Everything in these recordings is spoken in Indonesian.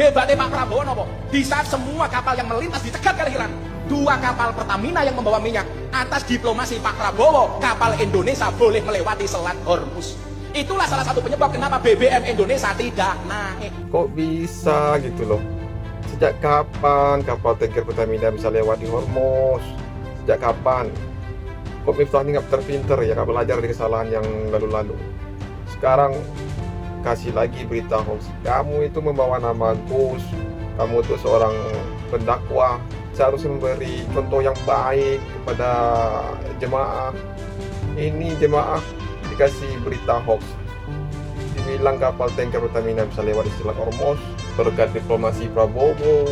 Hebatnya Pak Prabowo nopo? Di saat semua kapal yang melintas dicegat kali Iran, 2 kapal Pertamina yang membawa minyak, atas diplomasi Pak Prabowo, kapal Indonesia boleh melewati Selat Hormuz. Itulah salah satu penyebab kenapa BBM Indonesia tidak naik. Kok bisa gitu loh? Sejak kapan kapal tanker Pertamina bisa lewat di Hormuz? Sejak kapan? Kok Miftah ini nggak pinter ya, nggak belajar dari kesalahan yang lalu-lalu. Sekarang kasih lagi berita hoax. Kamu itu membawa nama Gus, kamu itu seorang pendakwah, seharusnya memberi contoh yang baik kepada jemaah. Ini jemaah dikasih berita hoax, dibilang kapal tanker Pertamina bisa lewat di Selat Hormuz berkat diplomasi Prabowo.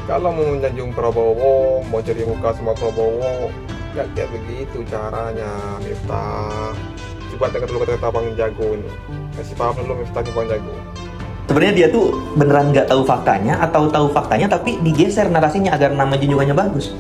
Kalau mau menjunjung Prabowo, mau cari muka sama Prabowo, nggak kayak begitu caranya, Miftah. Coba dengar dulu kata Bang Jago ini, kasih paham dulu Miftah Bang Jago. Sebenarnya dia tuh beneran nggak tahu faktanya atau tahu faktanya tapi digeser narasinya agar nama junjungannya bagus.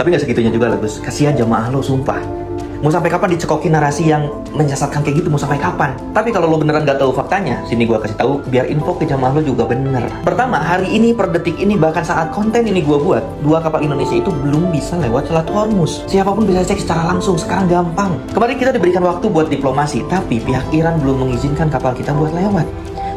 Tapi nggak segitunya juga lah Gus, kasihan jamaah lo sumpah. Mau sampai kapan dicekokin narasi yang menyesatkan kayak gitu, mau sampai kapan? Tapi kalau lo beneran nggak tahu faktanya, sini gua kasih tahu biar info ke jamaah lo juga bener. Pertama, hari ini per detik ini bahkan saat konten ini gua buat, 2 kapal Indonesia itu belum bisa lewat Selat Hormuz. Siapapun bisa cek secara langsung, sekarang gampang. Kemarin kita diberikan waktu buat diplomasi, tapi pihak Iran belum mengizinkan kapal kita buat lewat.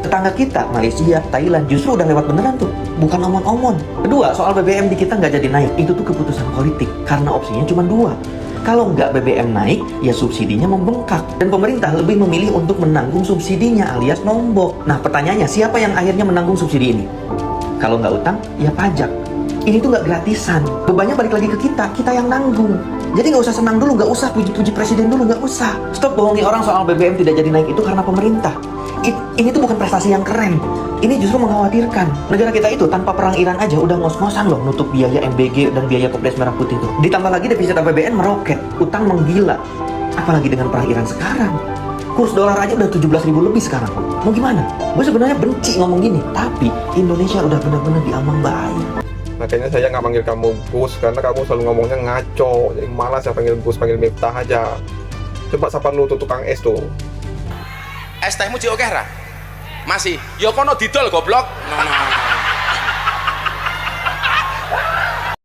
Tetangga kita, Malaysia, Thailand justru udah lewat beneran tuh, bukan omon-omon. Kedua, soal BBM di kita nggak jadi naik, itu tuh keputusan politik, karena opsinya cuma 2. Kalau nggak BBM naik, ya subsidinya membengkak. Dan pemerintah lebih memilih untuk menanggung subsidinya alias nombok. Nah pertanyaannya, siapa yang akhirnya menanggung subsidi ini? Kalau nggak utang, ya pajak. Ini tuh nggak gratisan. Bebannya balik lagi ke kita yang nanggung. Jadi nggak usah senang dulu, nggak usah puji-puji presiden dulu, nggak usah. Stop bohongi orang soal BBM tidak jadi naik itu karena pemerintah. Ini tuh bukan prestasi yang keren. Ini justru mengkhawatirkan. Negara kita itu tanpa perang Iran aja udah ngos-ngosan loh nutup biaya MBG dan biaya Kopdes Merah Putih tuh. Ditambah lagi defisit APBN meroket, utang menggila. Apalagi dengan perang Iran sekarang. Kurs dolar aja udah 17.000 lebih sekarang. Mau gimana? Gue sebenarnya benci ngomong gini, tapi Indonesia udah benar-benar diambang bahaya. Makanya saya nggak panggil kamu Gus, karena kamu selalu ngomongnya ngaco. Jadi malas saya panggil Gus, panggil Miftah aja. Coba sapa lu tuh tukang es tuh. Es tehmu Cik Oke ra? Masih. Ya kono didol goblok.